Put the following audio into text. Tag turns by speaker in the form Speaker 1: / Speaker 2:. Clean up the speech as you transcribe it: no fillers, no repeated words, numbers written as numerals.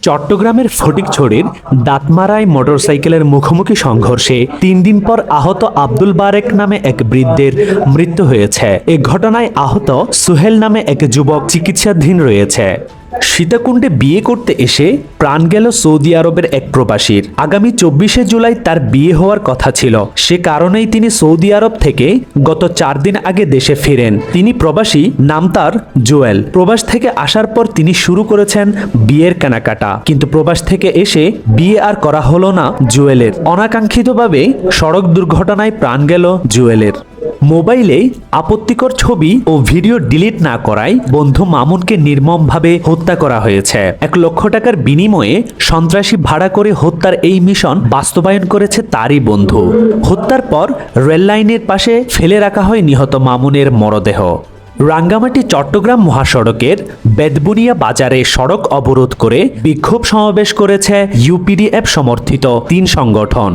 Speaker 1: চট্টগ্রামের ফটিকছড়ির দাঁতমারায় মোটরসাইকেলের মুখোমুখি সংঘর্ষে 3 দিন পর আহত আব্দুল বারেক নামে এক বৃদ্ধের মৃত্যু হয়েছে। এ ঘটনায় আহত সুহেল নামে এক যুবক চিকিৎসাধীন রয়েছে। সীতাকুণ্ডে বিয়ে করতে এসে প্রাণ গেল সৌদি আরবের এক প্রবাসীর। আগামী 24শে জুলাই তার বিয়ে হওয়ার কথা ছিল। সে কারণেই তিনি সৌদি আরব থেকে গত 4 দিন আগে দেশে ফিরেন। তিনি প্রবাসী, নাম তার জুয়েল। প্রবাস থেকে আসার পর তিনি শুরু করেছেন বিয়ের কেনাকাটা, কিন্তু প্রবাস থেকে এসে বিয়ে আর করা হলো না জুয়েলের। অনাকাঙ্ক্ষিতভাবে সড়ক দুর্ঘটনায় প্রাণ গেল জুয়েলের। মোবাইলে আপত্তিকর ছবি ও ভিডিও ডিলিট না করায় বন্ধু মামুনকে নির্মমভাবে হত্যা করা হয়েছে। 1 লক্ষ টাকার বিনিময়ে সন্ত্রাসী ভাড়া করে হত্যার এই মিশন বাস্তবায়ন করেছে তারই বন্ধু। হত্যার পর রেললাইনের পাশে ফেলে রাখা হয় নিহত মামুনের মরদেহ। রাঙ্গামাটি চট্টগ্রাম মহাসড়কের বেদবুনিয়া বাজারে সড়ক অবরোধ করে বিক্ষোভ সমাবেশ করেছে ইউপিডিএফ সমর্থিত 3 সংগঠন।